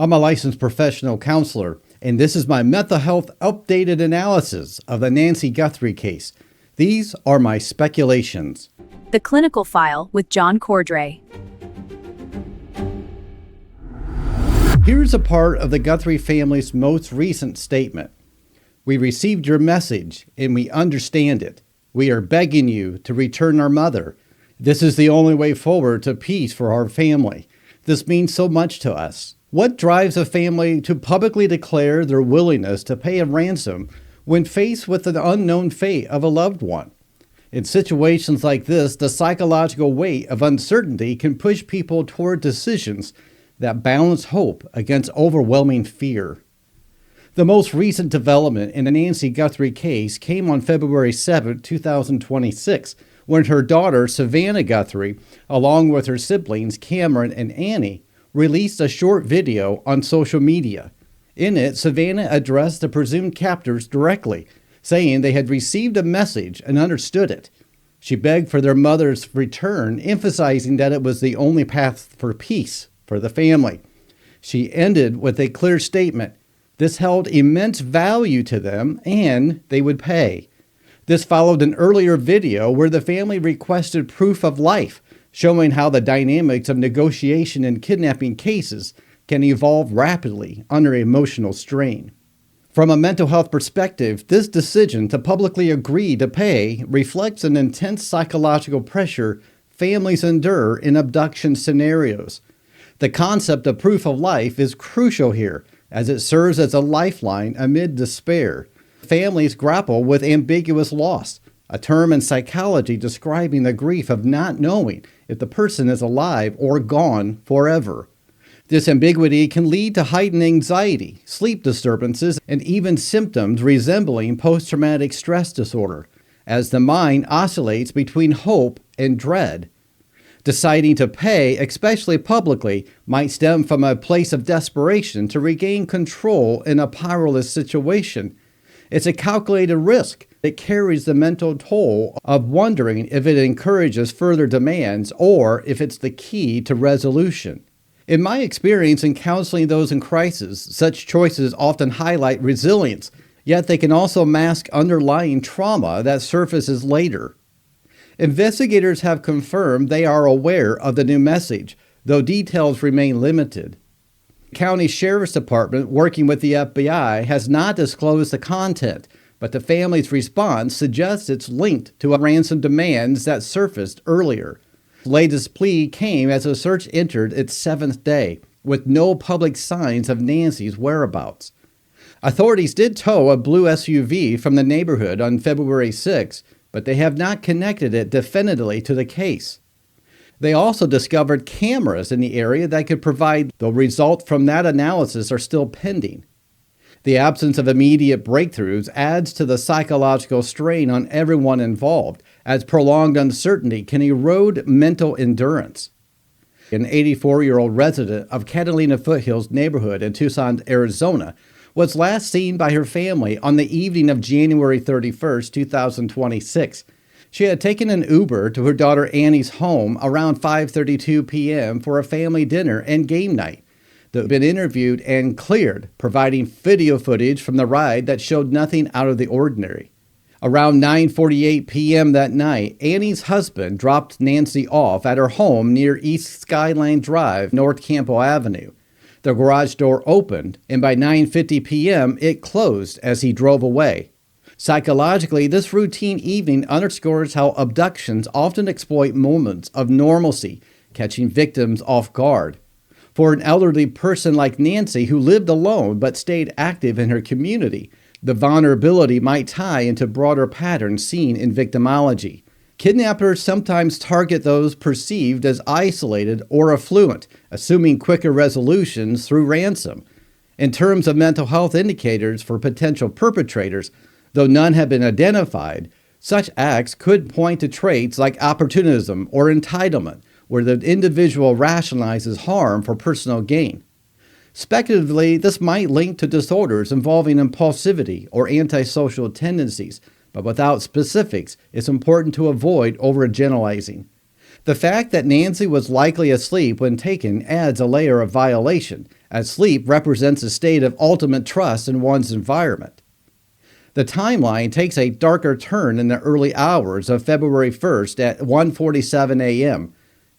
I'm a licensed professional counselor, and this is my mental health updated analysis of the Nancy Guthrie case. These are my speculations. The Clinical File with John Cordray. Here's a part of the Guthrie family's most recent statement. We received your message, and we understand it. We are begging you to return our mother. This is the only way forward to peace for our family. This means so much to us. What drives a family to publicly declare their willingness to pay a ransom when faced with the unknown fate of a loved one? In situations like this, the psychological weight of uncertainty can push people toward decisions that balance hope against overwhelming fear. The most recent development in the Nancy Guthrie case came on February 7, 2026, when her daughter, Savannah Guthrie, along with her siblings, Cameron and Annie, released a short video on social media. In it, Savannah addressed the presumed captors directly, saying they had received a message and understood it. She begged for their mother's return, emphasizing that it was the only path for peace for the family. She ended with a clear statement. This held immense value to them, and they would pay. This followed an earlier video where the family requested proof of life, showing how the dynamics of negotiation in kidnapping cases can evolve rapidly under emotional strain. From a mental health perspective, this decision to publicly agree to pay reflects an intense psychological pressure families endure in abduction scenarios. The concept of proof of life is crucial here, as it serves as a lifeline amid despair. Families grapple with ambiguous loss, a term in psychology describing the grief of not knowing if the person is alive or gone forever. This ambiguity can lead to heightened anxiety, sleep disturbances, and even symptoms resembling post-traumatic stress disorder, as the mind oscillates between hope and dread. Deciding to pay, especially publicly, might stem from a place of desperation to regain control in a powerless situation. It's a calculated risk that carries the mental toll of wondering if it encourages further demands or if it's the key to resolution. In my experience in counseling those in crisis, such choices often highlight resilience, yet they can also mask underlying trauma that surfaces later. Investigators have confirmed they are aware of the new message, though details remain limited. The County Sheriff's Department, working with the FBI, has not disclosed the content, but the family's response suggests it's linked to ransom demands that surfaced earlier. The latest plea came as the search entered its 7th day, with no public signs of Nancy's whereabouts. Authorities did tow a blue SUV from the neighborhood on February 6, but they have not connected it definitively to the case. They also discovered cameras in the area that could provide, though results from that analysis are still pending. The absence of immediate breakthroughs adds to the psychological strain on everyone involved, as prolonged uncertainty can erode mental endurance. An 84-year-old resident of Catalina Foothills neighborhood in Tucson, Arizona, was last seen by her family on the evening of January 31, 2026. She had taken an Uber to her daughter Annie's home around 5:32 p.m. for a family dinner and game night. They've been interviewed and cleared, providing video footage from the ride that showed nothing out of the ordinary. Around 9:48 p.m. that night, Annie's husband dropped Nancy off at her home near East Skyline Drive, North Campo Avenue. The garage door opened, and by 9:50 p.m., it closed as he drove away. Psychologically, this routine evening underscores how abductions often exploit moments of normalcy, catching victims off guard. For an elderly person like Nancy, who lived alone but stayed active in her community, the vulnerability might tie into broader patterns seen in victimology. Kidnappers sometimes target those perceived as isolated or affluent, assuming quicker resolutions through ransom. In terms of mental health indicators for potential perpetrators, though none have been identified, such acts could point to traits like opportunism or entitlement, where the individual rationalizes harm for personal gain. Speculatively, this might link to disorders involving impulsivity or antisocial tendencies, but without specifics, it's important to avoid overgeneralizing. The fact that Nancy was likely asleep when taken adds a layer of violation, as sleep represents a state of ultimate trust in one's environment. The timeline takes a darker turn in the early hours of February 1st at 1:47 a.m.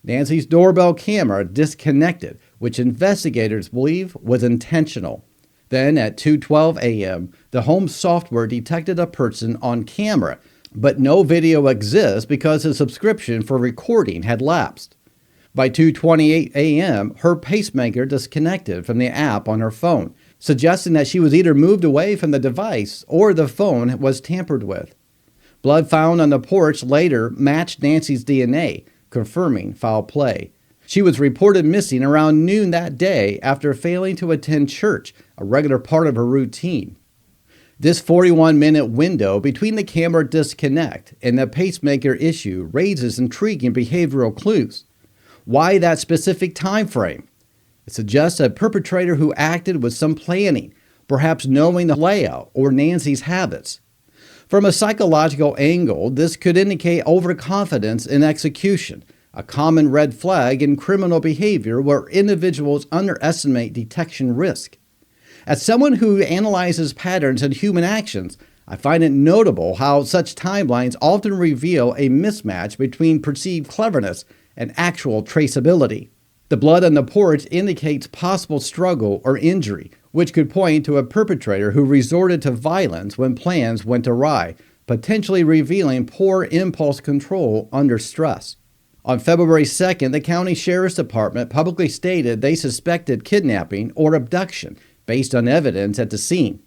Nancy's doorbell camera disconnected, which investigators believe was intentional. Then at 2:12 a.m., the home software detected a person on camera, but no video exists because the subscription for recording had lapsed. By 2:28 a.m., her pacemaker disconnected from the app on her phone, suggesting that she was either moved away from the device or the phone was tampered with. Blood found on the porch later matched Nancy's DNA, confirming foul play. She was reported missing around noon that day after failing to attend church, a regular part of her routine. This 41-minute window between the camera disconnect and the pacemaker issue raises intriguing behavioral clues. Why that specific time frame? It suggests a perpetrator who acted with some planning, perhaps knowing the layout or Nancy's habits. From a psychological angle, this could indicate overconfidence in execution, a common red flag in criminal behavior where individuals underestimate detection risk. As someone who analyzes patterns in human actions, I find it notable how such timelines often reveal a mismatch between perceived cleverness and actual traceability. The blood on the porch indicates possible struggle or injury, which could point to a perpetrator who resorted to violence when plans went awry, potentially revealing poor impulse control under stress. On February 2nd, the county sheriff's department publicly stated they suspected kidnapping or abduction based on evidence at the scene.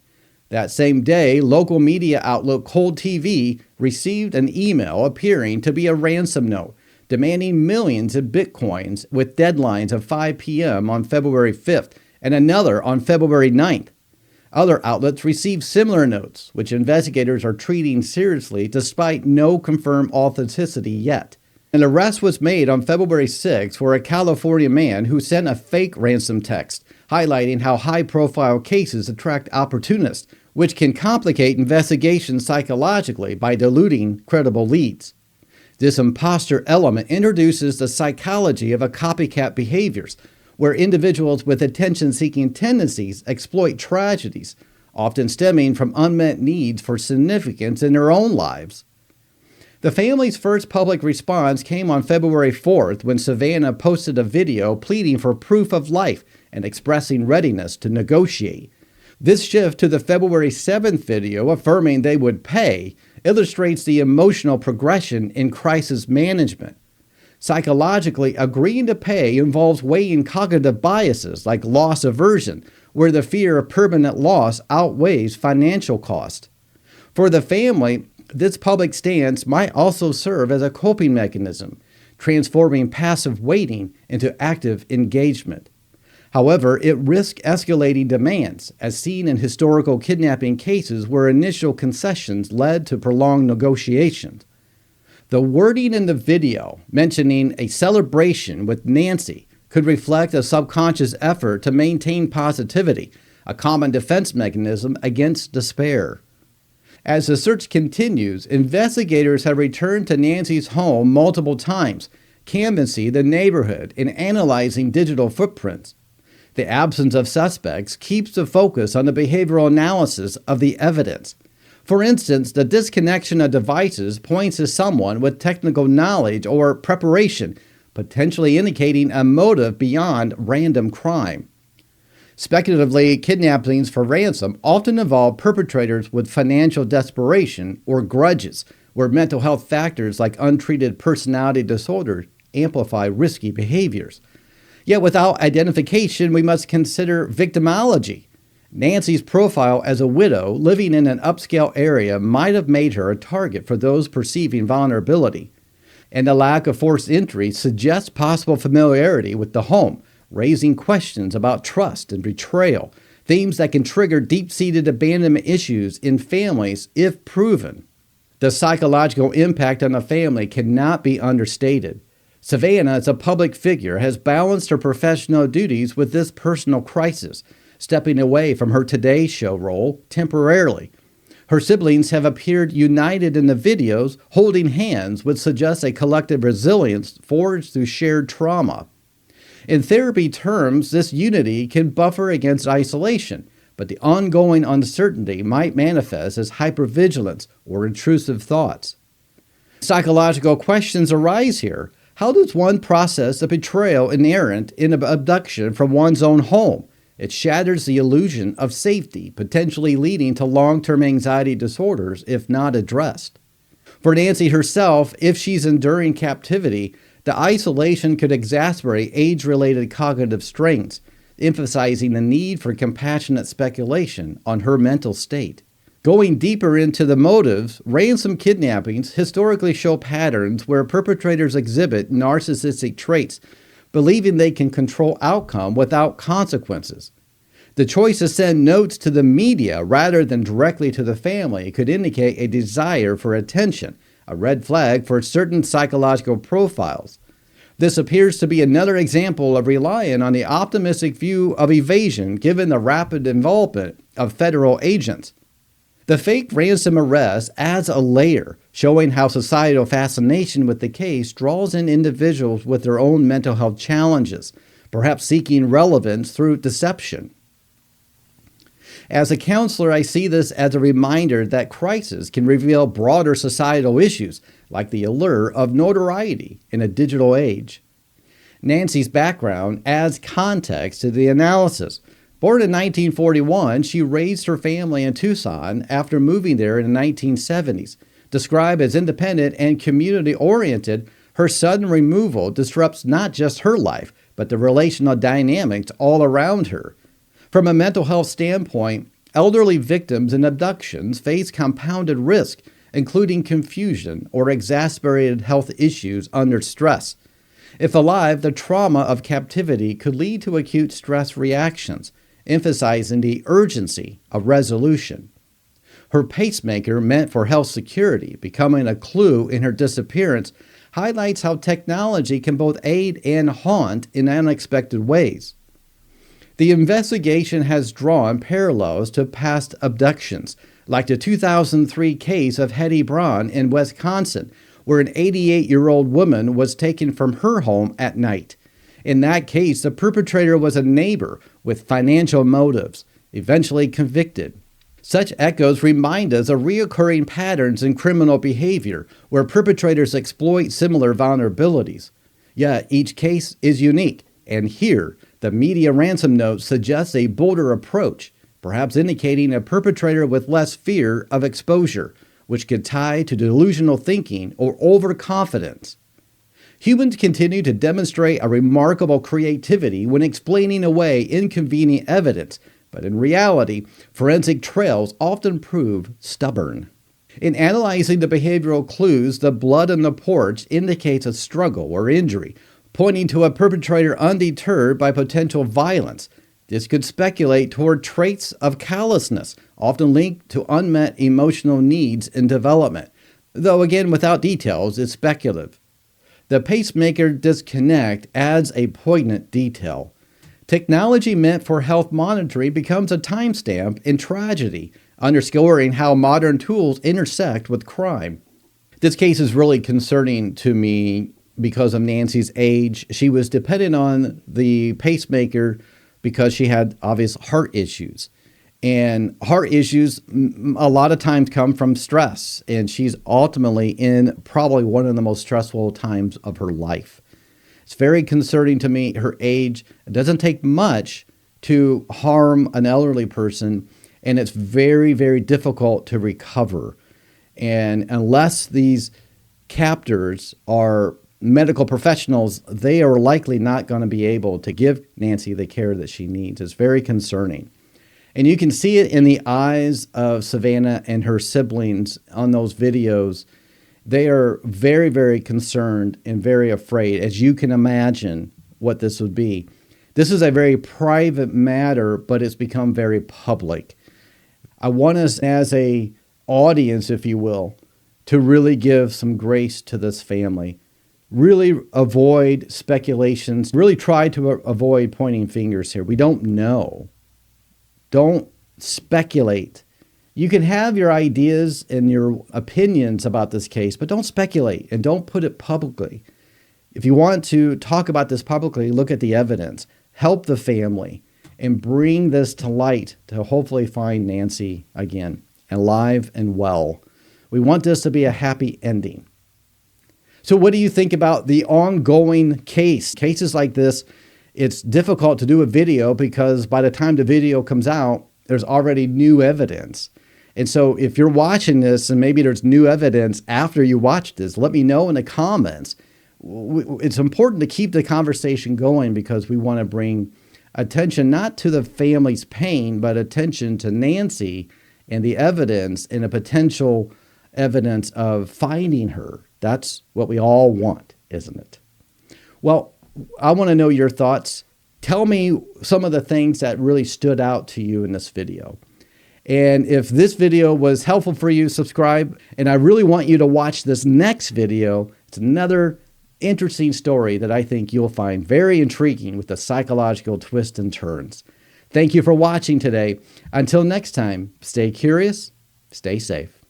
That same day, local media outlet Cold TV received an email appearing to be a ransom note, demanding millions in bitcoins with deadlines of 5 p.m. on February 5th and another on February 9th. Other outlets received similar notes, which investigators are treating seriously despite no confirmed authenticity yet. An arrest was made on February 6th for a California man who sent a fake ransom text, highlighting how high-profile cases attract opportunists, which can complicate investigations psychologically by diluting credible leads. This imposter element introduces the psychology of a copycat behaviors, where individuals with attention-seeking tendencies exploit tragedies, often stemming from unmet needs for significance in their own lives. The family's first public response came on February 4th when Savannah posted a video pleading for proof of life and expressing readiness to negotiate. This shift to the February 7th video affirming they would pay illustrates the emotional progression in crisis management. Psychologically, agreeing to pay involves weighing cognitive biases like loss aversion, where the fear of permanent loss outweighs financial cost. For the family, this public stance might also serve as a coping mechanism, transforming passive waiting into active engagement. However, it risks escalating demands, as seen in historical kidnapping cases where initial concessions led to prolonged negotiations. The wording in the video, mentioning a celebration with Nancy, could reflect a subconscious effort to maintain positivity, a common defense mechanism against despair. As the search continues, investigators have returned to Nancy's home multiple times, canvassing the neighborhood and analyzing digital footprints. The absence of suspects keeps the focus on the behavioral analysis of the evidence. For instance, the disconnection of devices points to someone with technical knowledge or preparation, potentially indicating a motive beyond random crime. Speculatively, kidnappings for ransom often involve perpetrators with financial desperation or grudges, where mental health factors like untreated personality disorders amplify risky behaviors. Yet without identification, we must consider victimology. Nancy's profile as a widow living in an upscale area might have made her a target for those perceiving vulnerability. And the lack of forced entry suggests possible familiarity with the home, raising questions about trust and betrayal, themes that can trigger deep-seated abandonment issues in families if proven. The psychological impact on a family cannot be understated. Savannah, as a public figure, has balanced her professional duties with this personal crisis, stepping away from her Today Show role temporarily. Her siblings have appeared united in the videos, holding hands, which suggests a collective resilience forged through shared trauma. In therapy terms, this unity can buffer against isolation, but the ongoing uncertainty might manifest as hypervigilance or intrusive thoughts. Psychological questions arise here. How does one process the betrayal inherent in abduction from one's own home? It shatters the illusion of safety, potentially leading to long-term anxiety disorders if not addressed. For Nancy herself, if she's enduring captivity, the isolation could exacerbate age-related cognitive strains, emphasizing the need for compassionate speculation on her mental state. Going deeper into the motives, ransom kidnappings historically show patterns where perpetrators exhibit narcissistic traits, believing they can control outcome without consequences. The choice to send notes to the media rather than directly to the family could indicate a desire for attention, a red flag for certain psychological profiles. This appears to be another example of relying on the optimistic view of evasion given the rapid involvement of federal agents. The fake ransom arrest adds a layer, showing how societal fascination with the case draws in individuals with their own mental health challenges, perhaps seeking relevance through deception. As a counselor, I see this as a reminder that crisis can reveal broader societal issues, like the allure of notoriety in a digital age. Nancy's background adds context to the analysis. Born in 1941, she raised her family in Tucson after moving there in the 1970s. Described as independent and community-oriented, her sudden removal disrupts not just her life, but the relational dynamics all around her. From a mental health standpoint, elderly victims in abductions face compounded risk, including confusion or exacerbated health issues under stress. If alive, the trauma of captivity could lead to acute stress reactions, emphasizing the urgency of resolution. Her pacemaker, meant for health security, becoming a clue in her disappearance, highlights how technology can both aid and haunt in unexpected ways. The investigation has drawn parallels to past abductions, like the 2003 case of Hetty Braun in Wisconsin, where an 88-year-old woman was taken from her home at night. In that case, the perpetrator was a neighbor with financial motives, eventually convicted. Such echoes remind us of recurring patterns in criminal behavior where perpetrators exploit similar vulnerabilities. Yet each case is unique, and here, the media ransom note suggests a bolder approach, perhaps indicating a perpetrator with less fear of exposure, which could tie to delusional thinking or overconfidence. Humans continue to demonstrate a remarkable creativity when explaining away inconvenient evidence, but in reality, forensic trails often prove stubborn. In analyzing the behavioral clues, the blood on the porch indicates a struggle or injury, pointing to a perpetrator undeterred by potential violence. This could speculate toward traits of callousness, often linked to unmet emotional needs in development, though again without details, it's speculative. The pacemaker disconnect adds a poignant detail. Technology meant for health monitoring becomes a timestamp in tragedy, underscoring how modern tools intersect with crime. This case is really concerning to me because of Nancy's age. She was dependent on the pacemaker because she had obvious heart issues. And heart issues a lot of times come from stress. And she's ultimately in probably one of the most stressful times of her life. It's very concerning to me, her age. It doesn't take much to harm an elderly person. And it's very, very difficult to recover. And unless these captors are medical professionals, they are likely not going to be able to give Nancy the care that she needs. It's very concerning. And you can see it in the eyes of Savannah and her siblings on those videos. They are very, very concerned and very afraid, as you can imagine what this would be. This is a very private matter, but it's become very public. I want us as a audience, if you will, to really give some grace to this family. Really avoid speculations. Really try to avoid pointing fingers here. We don't know. Don't speculate. You can have your ideas and your opinions about this case, but don't speculate and don't put it publicly. If you want to talk about this publicly, look at the evidence, help the family, and bring this to light to hopefully find Nancy again, alive and well. We want this to be a happy ending. So what do you think about the ongoing case? Cases like this, it's difficult to do a video because by the time the video comes out, there's already new evidence. And so if you're watching this and maybe there's new evidence after you watch this, let me know in the comments. It's important to keep the conversation going because we want to bring attention not to the family's pain, but attention to Nancy and the evidence and a potential evidence of finding her. That's what we all want, isn't it? Well, I want to know your thoughts. Tell me some of the things that really stood out to you in this video. And if this video was helpful for you, subscribe. And I really want you to watch this next video. It's another interesting story that I think you'll find very intriguing with the psychological twists and turns. Thank you for watching today. Until next time, stay curious, stay safe.